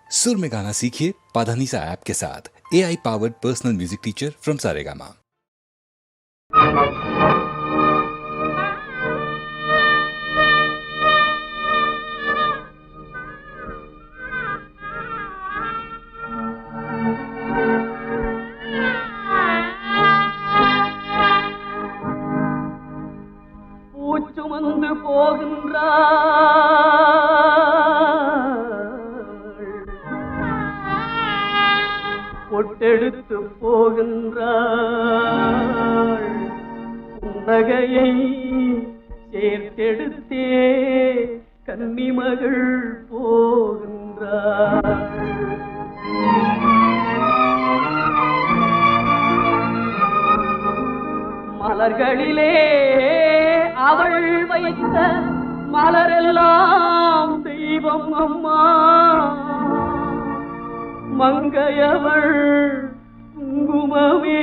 सुर में गाना सीखिए पाधानीसा ऐप के साथ। AI powered personal music teacher from Saregama. பூச்சுமந்து போகின்றாள் பொட்டெடுத்து போகின்றாள் புன்னகையை சேர்த்தெடுத்தே கன்னிமகள் போகின்றாள். மலர்களிலே அவள் வைத்த மலரெல்லாம் தெய்வம் அம்மா, மங்கையவள் குங்குமமே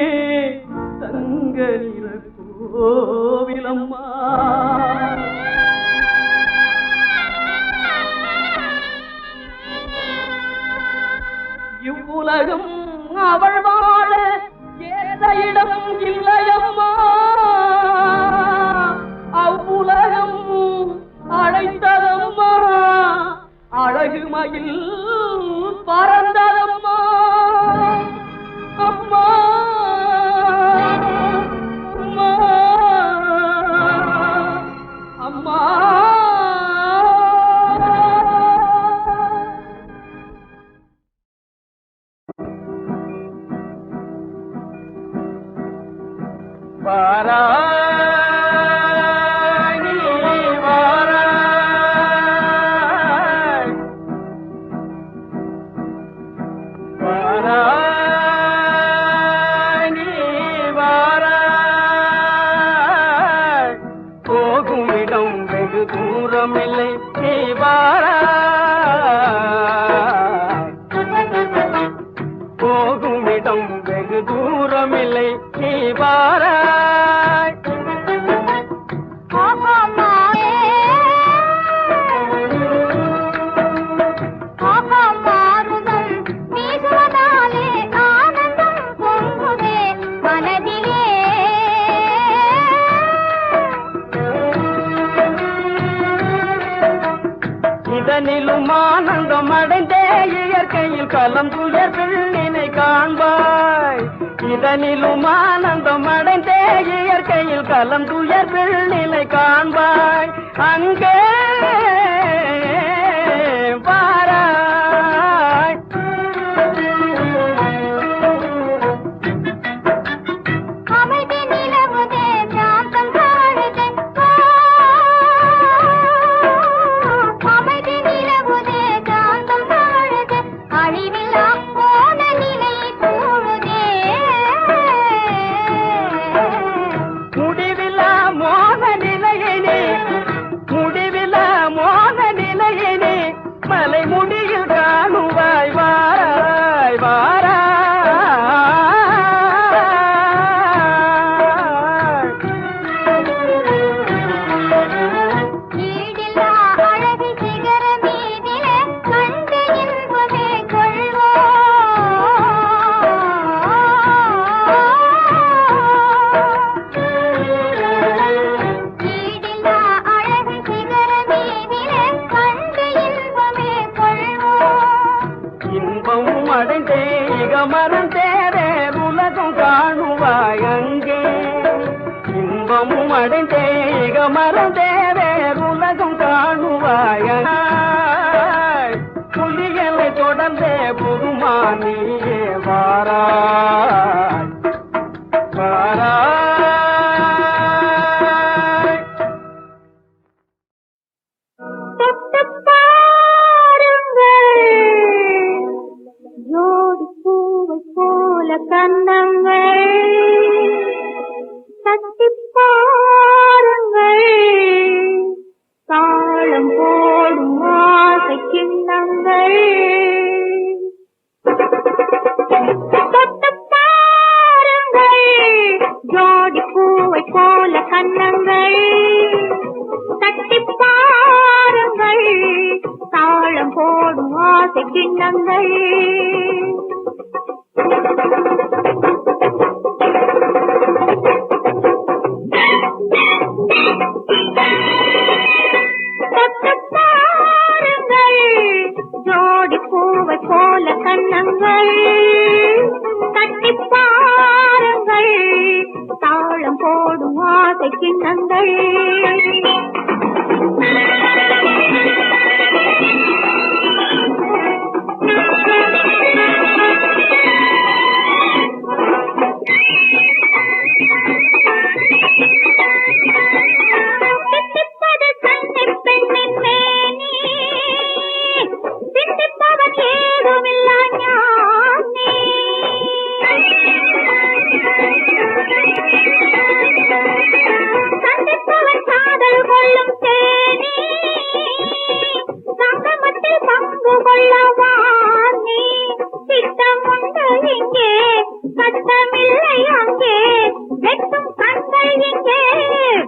தங்க நிற கோவிலம்மா. இவ்வுலகம் அவள் வாழ ஏத இடம் இல்லையம்மா, அவ்வுலகம் அழைத்ததம்மா, அழகு மயில் பறந்ததம்மா. அம்மா அம்மா அம்மா போகுமிடம் வெகு தூரமில்லை நீ வாராய், போகுமிடம் வெகு தூரமில்லை நீ வாராய். இதனிலும் ஆனந்தம் அடைந்தே இயற்கையில் கலம் துயர் பெண்ணினை காண்பாய். இதனிலும் ஆனந்தம் அடைந்தே இயற்கையில் கலம் துயர் பெண்ணினை காண்பாய். அங்கே வாராய். மலை முடியில் காணுவாய் வாராய் வாராய். ஈடில்லா அழகு சிகர மீதிலே கண்டு இன்பமே கொள்வோம். ஈடில்லா அழகு சிகர மீதிலே கண்டு இன்பமே கொள்வோம். இன்பமும் அடைந்தே இகமரம் தேரே உலகம் காணுவாய் அங்கே. இன்பமும் அடைந்தே இகமரம் தேரே உலகம் காணுவாய். புலிகளை தொடர்ந்தே புகுமானியே வாராய் வாராய். தொட்டுப் பாருங்கள், ஜோடி பூவைப் போல கன்னங்கள் தட்டிப் பாருங்கள், தாளம் போடும் ஆசை கிண்ணங்கள். தொட்டுப் பாருங்கள், கிண்ணங்கள் ஜோடி பூவை போல கண்ணங்கள் தட்டி பாருங்கள் தாளம் போடும் ஆசை கிண்ணங்கள்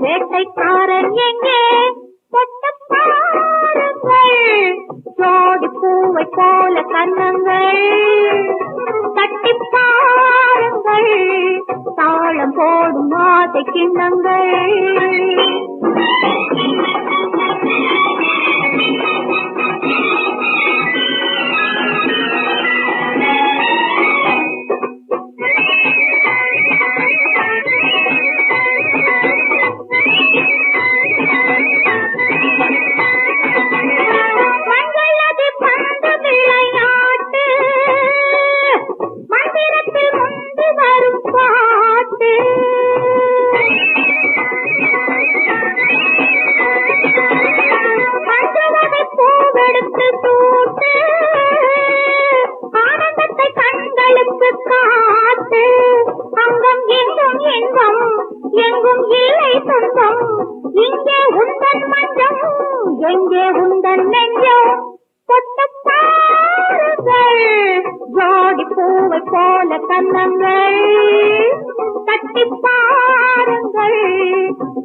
வேட்டைக்காரன் எங்கே ஜோடி பூவை போல கண்ணங்கள் தட்டி பாருங்கள் தாளம் போடும் ஆசை கிண்ணங்கள் எங்கும் இல்லை சொந்தம் இங்கே உந்தன் மஞ்சம் எங்கே உந்தன் நெஞ்சம் தொட்டு பாருங்கள் ஜோடி பூவை போல கண்ணங்கள் தட்டி பாருங்கள்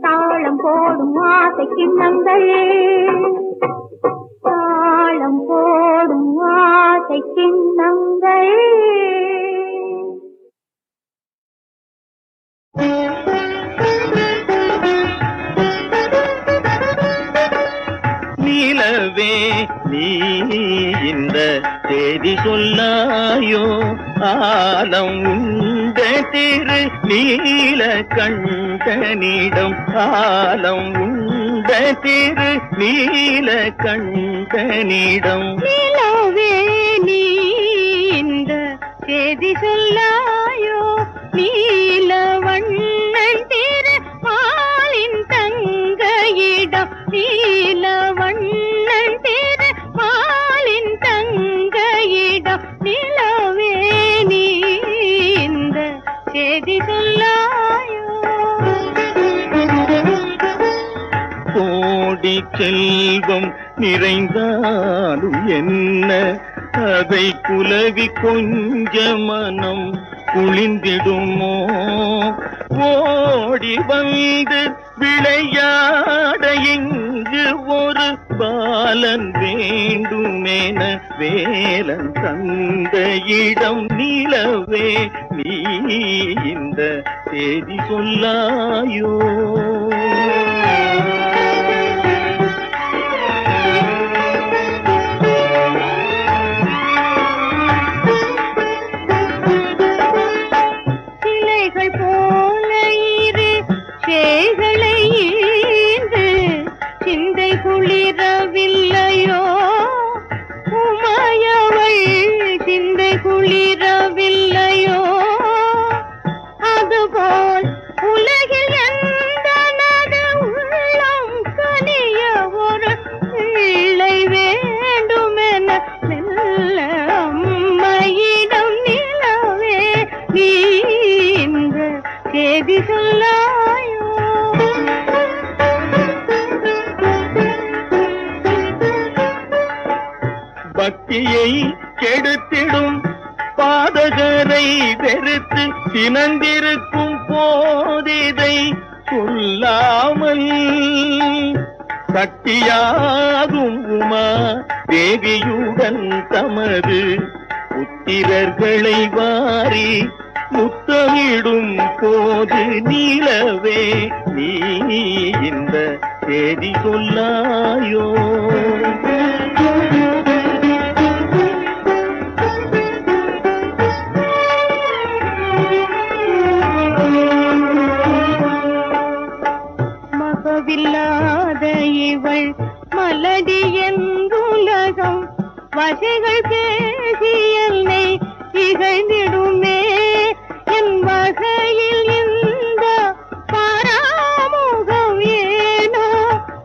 தாளம் போடும் ஆசை கிண்ணங்கள் தாளம் போடும் ஆசை கிண்ணங்கள் நீலவே நீ இந்த தேதி சொல்லாயோ ஆலம் உண்ட திரு நீல கண்டனிடம் ஆலம் உண்ட திரு நீல கண்டனிடம் நிலவே நீ இந்த தேதி சொல்லாயோ நீல வண்ணன் திரு மாலின் தங்கையிடம் நீல வண்ணன் திரு மாலின் தங்கையிடம் நிலவே நீ இந்த தேதி சொல்லாயோ கோடி செல்வம் நிறைந்தாலும் என்ன அதை குலவி கொஞ்ச மனம் குளிந்திடுமோ ஓடி வந்து விளையாட இங்கு ஒரு பாலன் வேண்டுமென வேலன் தந்த இடம் நிலவே நீ இந்த தேதி சொல்லாயோ குளிரவில்லையோ உமையவள் சிந்தை குளிரவில்லையோ அதுபோல் உலகில் எந்த நடு உள்ளம் கனிய ஒரு பிள்ளை வேண்டுமென மெல்ல அம்மையிடம் நிலவே நீ இந்த தேதி சொல்லாயோ பக்தியை கெடுத்திடும் பாதகரை வெறுத்து சினந்திருக்கும் போதிதை சொல்லாமல் சக்தியாகும் உமா தேவியுடன் தமது புத்திரர்களை வாரி முத்தமிடும் போது நீலவே நீ இந்த செய்தி சொல்லாயோ? மகவில்லாத இவள் மலடி என்றுலகம் வகைகள் பேசி என்னை இகழ்ந்திடுமே. என் வகையில் இந்த பாராமுகம் ஏனோ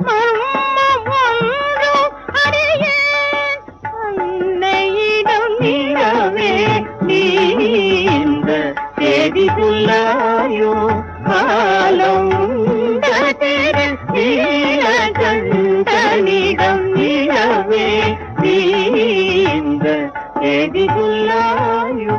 மர்மம் ஒன்று அறியேன். அன்னையிடம் நீரவே நீ இந்த தேதி சொல்லாயோ? காலம் நீலகண்டனிடம் நீலவே நீ இந்த தேதி சொல்லாயோ?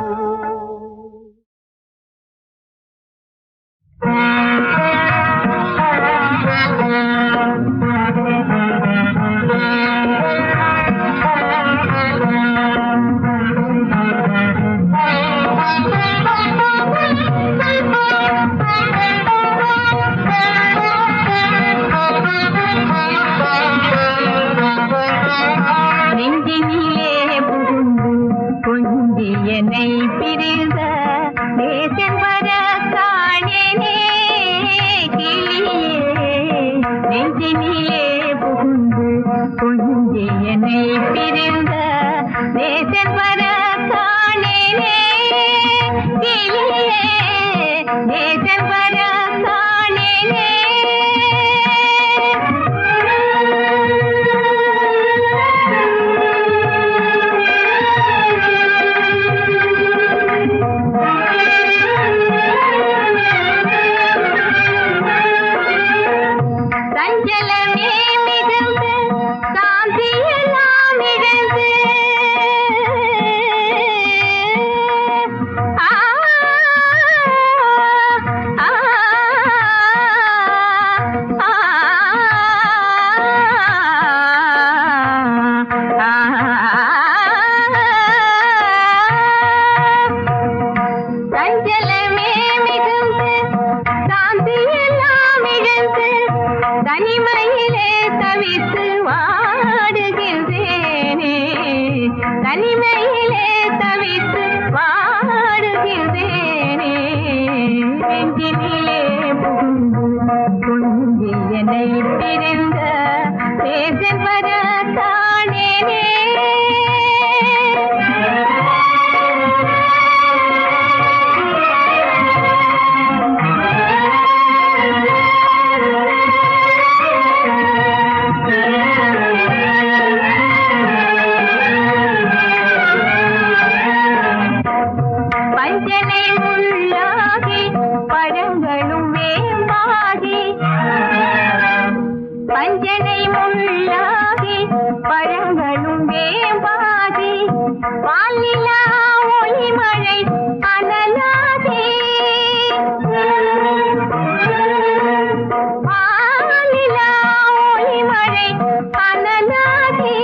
என்னை பிரிந்த தேசம் வர காணேனே கிளியே. நெஞ்சினிலே புகுந்து கொஞ்சி என்னை பிரிந்த தேசம் வர காணேனே கிளியே. தேசம் வர காணேனே. தனிமையிலே தவித்து வாடுகிறேனே. நெஞ்சினிலே புகுந்து கொஞ்சி என்னை பிரிந்த தேசம் வர காணேனே. பஞ்சனை முள்ளாகி பழங்களும் வேம்பாகி, பஞ்சனை முள்ளாகி பழங்களும் வேம்பாகி, வானிலா ஒளிமழை அனலாகி, வானிலா ஒளிமழை அனலாகி,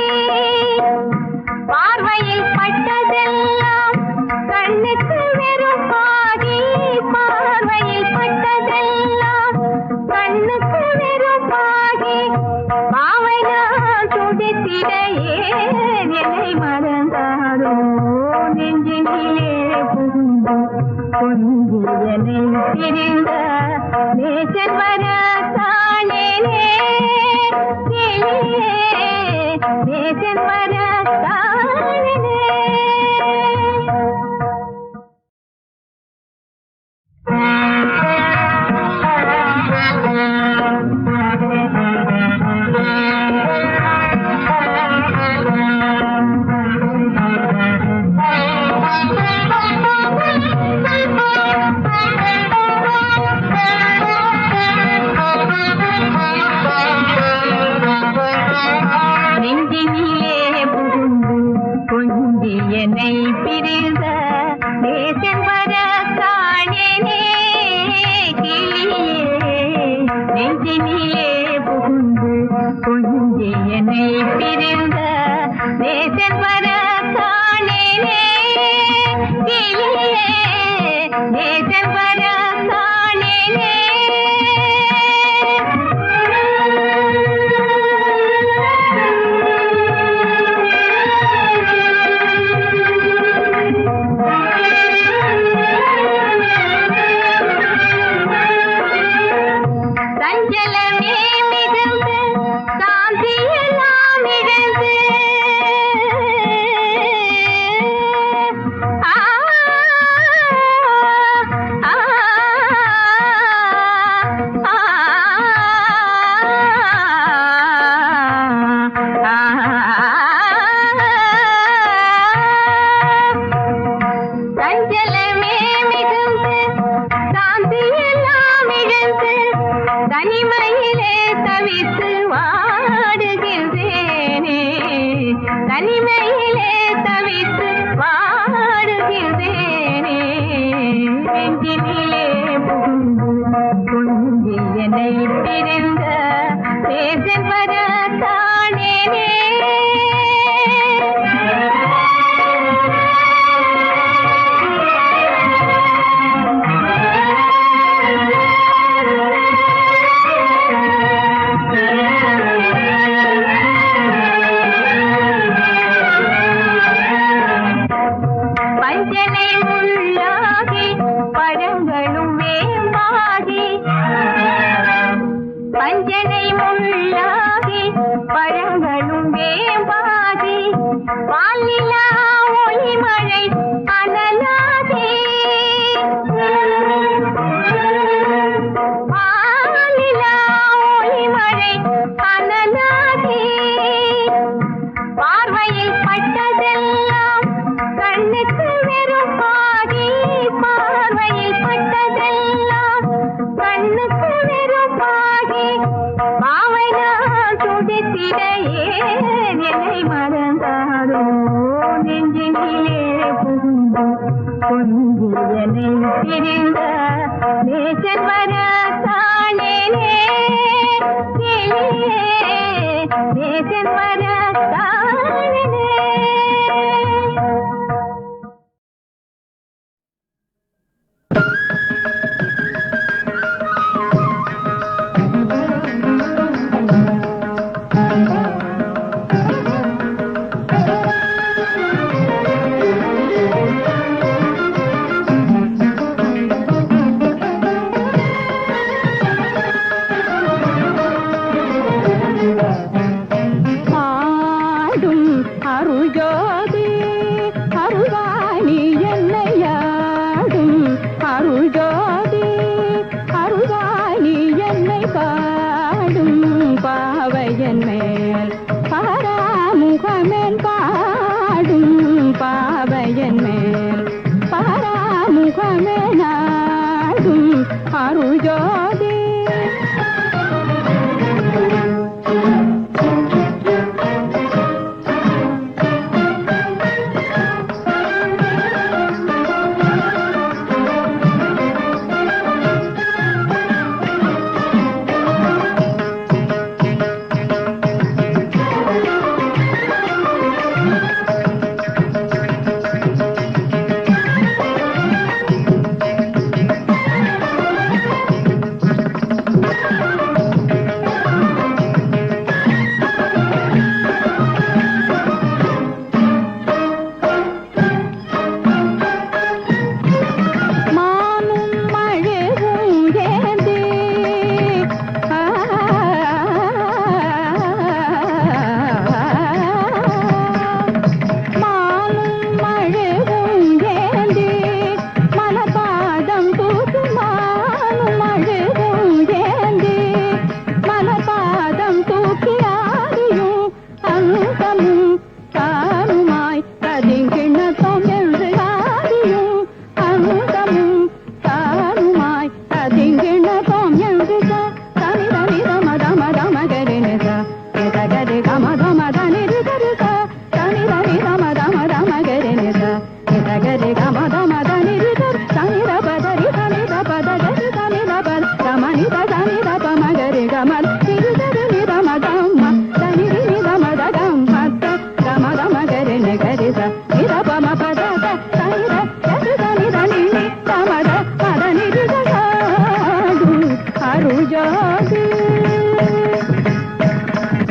பார்வையில் பட்டதெல்லாம் கண்ணுக்கு வெறுப்பாகி, பார்வையில் பட்டதெல்லாம் கண்ணுக்கு வெறுப்பாகி, பாவைதான் துடித்திட ஏன் என்னை மறந்தாரோ. நெஞ்சினிலே புகுந்து கொஞ்சி என்னை பிரிந்த நேசன் வர காணேனே கிளியே. நேசன் வர காணேனே. நெஞ்சினிலே புகுந்து கொஞ்சி என்னை பிரிந்த நேசன் வர காணேனே கிளியே. நெஞ்சினிலே புகுந்து கொஞ்சி என்னை பிரிந்த கொஞ்சியனை பிரிந்த நேசன் வர காணேனே நேசன் வர காணேனே.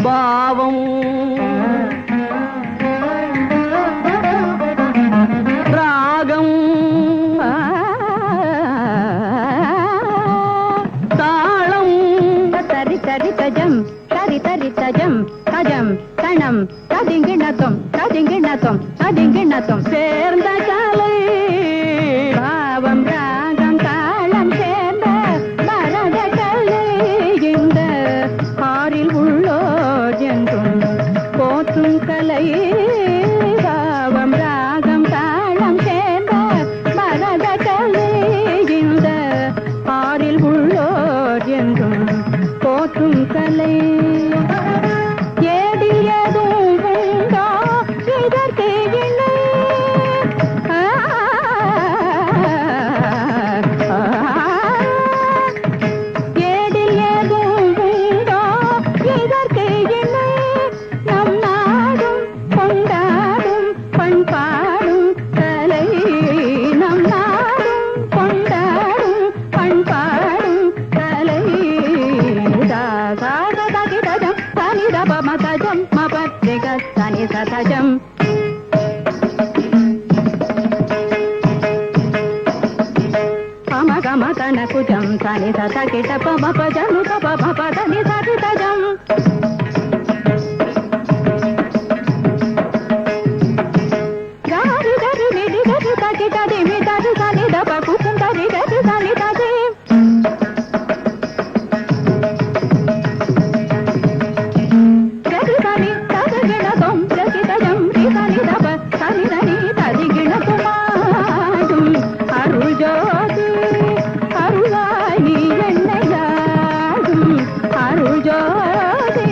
பாவம் ராகம் தாளம் தரி தரி தஜம் தரி தரி தஜம் தஜம் தணம் ததிங்கிணத்தும் ததிங்கிணத்தும் ததிங்கிணத்தும் சேர்ந்த காலை பாவம் ராகம் தாளம் சேர்ந்த பரத கலை இந்த ஆறில் உள்ளோர் என்றும் போற்றும் கலை பாவம் ராகம் தாளம் சேர்ந்த பரத கலை இந்த ஆறில் உள்ளோர் என்றும் போற்றும் கலை ஏடில் எதுவும் உண்டோ இதற்கு இணை ஏடில் எதுவும் உண்டோ இதற்கு இணை நம் நாடும் கொண்டாடும் பண்பாடும் கலை நம் நாடும் கொண்டாடும் பண்பாடும் கலை சாகதகிதஜம் தனிதபமதஜம் மபத்ரிக தனிதஜம் பமகமதன குஜம் தனிதகிட பமபஜனு பமபதனி தகிதஜம் గారి గరి నిడి గరి తగి తడి మీ తడి తని దప కుకుం తడి గరి తని తడి గరి తని తడి గిణ తొం గరి తజం రి తని దప తని తని తడి గిణ తుమాడుం అరుள் ஜோதி அருளாய் நீ என்னை யாடும் அருள் ஜோதி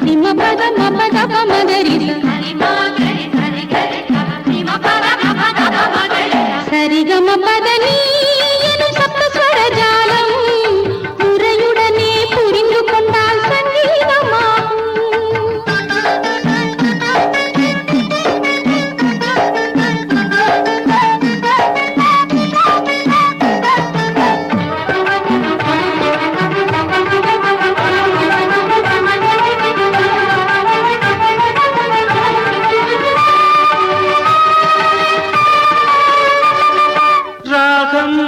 நிம பத மபத பமகரி சரிகம பதனி எனும் சப்தஸ்வர ஜாலம் முறையுடனே புரிந்து கொண்டால் சங்கீதமாகும். ராகம்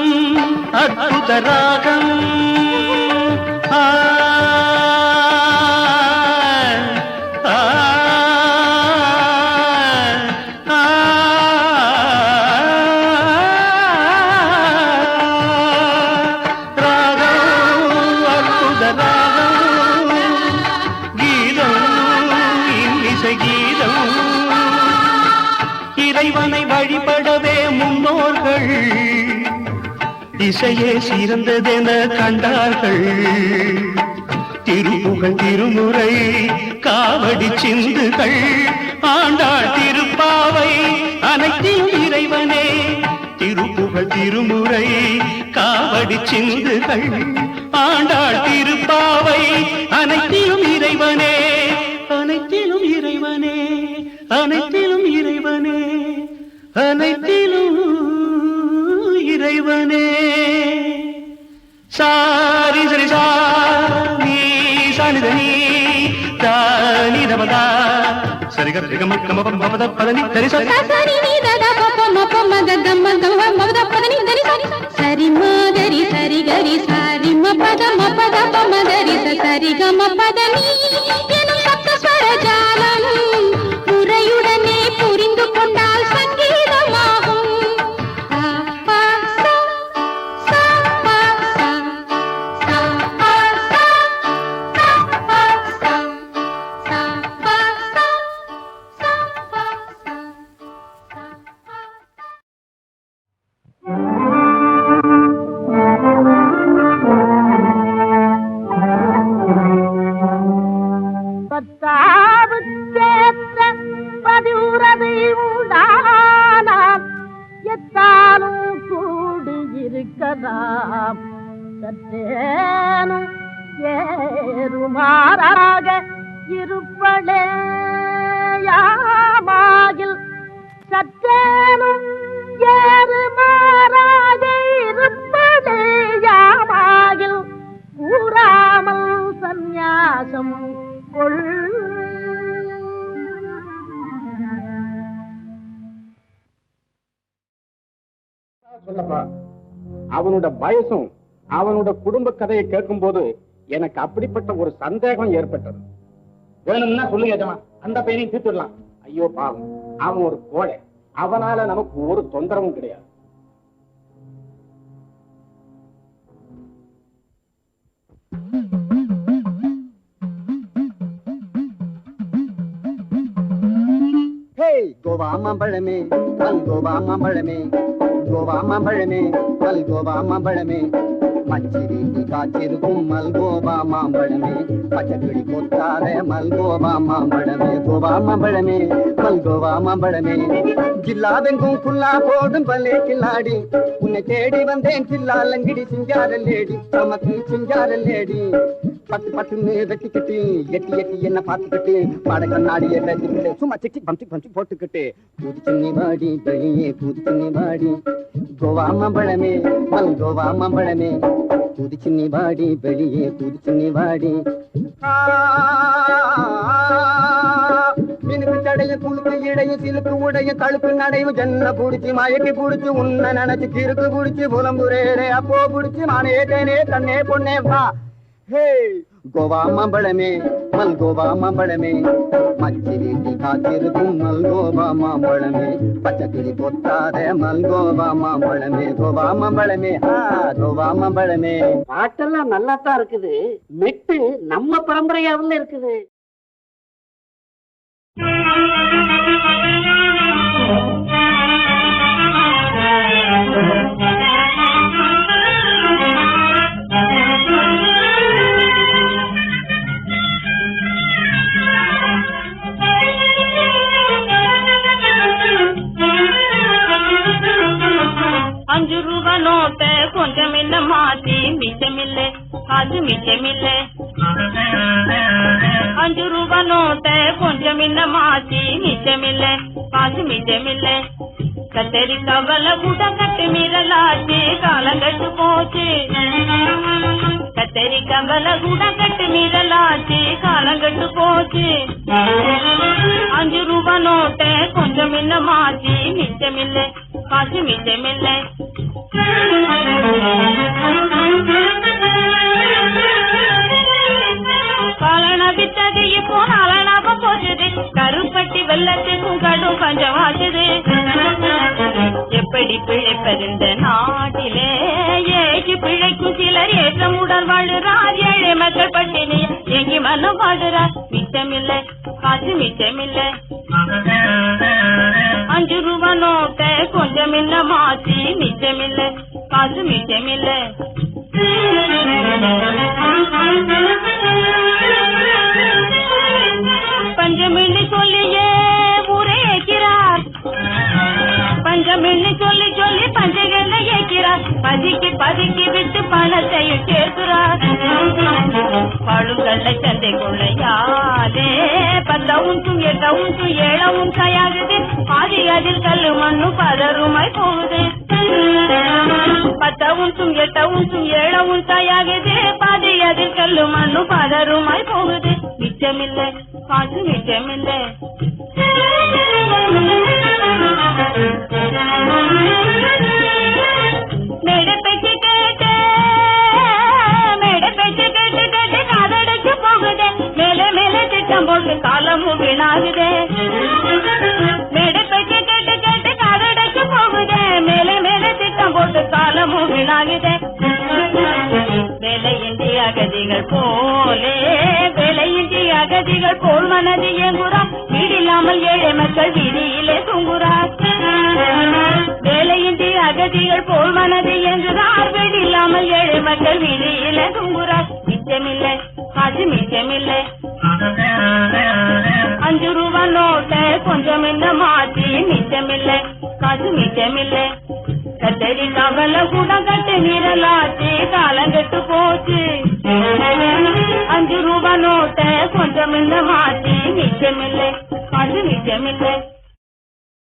அற்புத ராகம் ஆ, ஆ, ஆ, ராகம் அற்புத ராகம் கீதம் இன்னிசை கீதம் இறைவனை வழிபடவே முன்னோர்கள் இசையே சிறந்ததென கண்டார்கள். திருப்புகழ் திருமுறை காவடி சிந்துகள் ஆண்டாள் திருப்பாவை அனைத்திலும் இறைவனே. திருப்புகழ் திருமுறை காவடி சிந்துகள் ஆண்டாள் திருப்பாவை அனைத்திலும் இறைவனே. அனைத்திலும் இறைவனே, அனைத்திலும் இறைவனே, அனைத்திலும் இறைவனே. சாரி சரி சா நீ சானிதனி தானி தமதா சரி கரி கம கம பமத பதனி சரி சரி சரி நீ தத பப மப மத கம கம மபத பதனி தரி சரி சரி மகரி சரி கரி சரி மபத மபத பமகரி சரி கம பதனி எனும் சப்தஸ்வர ஜாலம் முறையுடனே புரிந்து கொண்டால் சங்கீதமாகும். பத்தாவுக்கேற்ற பதிவுறது உண்டானாம் எத்தாலும் கூடியிருக்கலாம் சற்றேனும் ஏறுமாறாக இருப்பளே யாமாகில் சற்றேனும் ஏறுமாறாக இருப்பளே யாமாகில் கூறாமல் சந்நியாசம் கொள். சொல்லப்பா, அவனோட வயசும் அவனோட குடும்ப கதையை கேட்கும் போது எனக்கு அப்படிப்பட்ட ஒரு சந்தேகம் ஏற்பட்டது. வேணும்னா சொல்லுங்க ஏஜமா, அந்த பையனையும் தீர்த்துடலாம். ஐயோ பாவம், அவன் ஒரு கோழை. அவனால நமக்கு ஒரு தொந்தரவும் கிடையாது. கோவா மாம்பழமே பல் கோவா மாம்பழமே, கோவா மாம்பழமே பல் கோவா மாம்பழமே, மச்சிரீட்டி காய்ச்சிருக்கும் மல்கோவா மாம்பழமே, பச்சைக்கிளி கொத்தார மல்கோவா மாம்பழமே, கோவா மாம்பழமே மல்கோவா மாம்பழமே. ஜில்லாவெங்கும் குல்லா போடும் பல்லே கில்லாடி, உன்னை தேடி வந்தேன் சில்லாலங்கிடி சிங்காரல் லேடி, நமக்கு சிங்காரல் லேடி. பட்டு பட்டுன்னு வெட்டிக்கிட்டு எட்டி எட்டி என்ன பார்த்துக்கிட்டு பாட கண்ணாடியை பேசிக்கிட்டு சும்மா சிக்கி பம்சி பம்சி போட்டுக்கிட்டு பூதி சின்னி வாடி வெளியே பூதி சின்னி வாடி, கோவா மாம்பழமே மல் கோவா மாம்பழமே, பூதி சின்னி வாடி வெளியே பூதி சின்னி வாடி. மினுக்கு தடைய குழுக்கு இடைய சிலுக்கு உடைய கழுப்பு நடைவு ஜன்ன புடிச்சு மயக்கி புடிச்சு உன்ன நினைச்சு கிறுக்கு புடிச்சு புலம்புரேரே அப்போ புடிச்சு மானே தேனே தன்னே பொண்ணே வா. ஹே கோவா மாம்பழமே மல் கோவா மாம்பழமே, மச்சிரீட்டி காத்திருக்கும் மல்கோவா மாம்பழமே, பச்சைக்கிளி கொத்தாத மல்கோவா மாம்பழமே, கோவா மாம்பழமே கோவா மாம்பழமே. பாட்டெல்லாம் நல்லா தான் இருக்குது, மெட்டு நம்ம பரம்பரையாவில் இருக்குது. காசு மிச்சமில்ல 5 ரூபா நோட்டை கொஞ்சம் மாத்தி மிச்சமில்ல காசு மிச்சமில்ல கத்தரிக்காய் விலை கூட கட்டு மீறலாச்சு காலங்கட்டு போச்சு கத்தரிக்காய் விலை கூட கட்டு மீறலாச்சு காலங்கட்டு போச்சு 5 ரூபா நோட்டை கொஞ்சம் மாத்தி மிச்சமில்ல காசு மிச்சமில்ல காலனா வித்தது இப்போ நாளனாக போச்சுது கருப்பட்டி வெள்ளத்துக்கும் கடும் பஞ்சம் ஆச்சுது எப்படி பிழைப்பதிந்த நாட்டிலே ஏற்று பிழைக்கும் சிலர் ஏற்றமுடன் வாழுறார் ஏழை மக்கள் பட்டினி எங்கி மனம் வாடுறார் மிச்சமில்லை காசு மிச்சமில்லை 5 ரூபா நோட்டை கொஞ்சம் மாத்தி மிச்சமில்லை காசு மிச்சமில்லை பஞ்சமின்னு சொல்லியே ஊரே ஏற்கிறார் பஞ்சமின்னு சொல்லி சொல்லி பஞ்சகல்ல ஏற்கிறார் பதுக்கி விட்டு பணத்தையும் சேர்க்கிறார் பழுங்கல்ல சந்தை கொள்ளையாதே 10 உண்டும் 8 உண்டும் 7 உண்டாயாகுது பாதி அதில் கல்லு மண்ணு பதறுமாய் போகுது 10 உண்டும் 8 உண்டும் 7 உண்டாயாகுது பாதி அதில் கல்லு மண்ணு பதறுமாய் போகுது மிச்சமில்லை காசு மிச்சமில்லை மேடை பேச்சு கேட்டு காதடைச்சு போகுதே மேலே மேலே திட்டம் போட்டு காலமும் வீணாகுதே மேடை பேச்சு கேட்டு காதடைச்சு போகுதே மேலே மேலே திட்டம் போட்டு காலமும் வீணாகுதே வேலையின்றி அகதிகள் போலே வேலையின்றி அகதிகள் போல் மனது இயங்குறார் வீடில்லாமல் ஏழை மக்கள் வீதியிலே தூங்குறார் வேலையின்றி அகதிகள் போல் மனது இயங்குறார் வீடில்லாமல் ஏழை மக்கள் வீதியிலே தூங்குறார் மிச்சமில்லை காசு மிச்சமில்லை 5 ரூபா நோட்டை கொஞ்சம் மாத்தி மிச்சமில்லை காசு மிச்சமில்லை கத்தரிக்காய் விலை கூட கட்டு மீறலாச்சு காலங்கட்டு போச்சு 5 ரூபா நோட்டை கொஞ்சம் மாத்தி மிச்சமில்லை காசு மிச்சமில்லை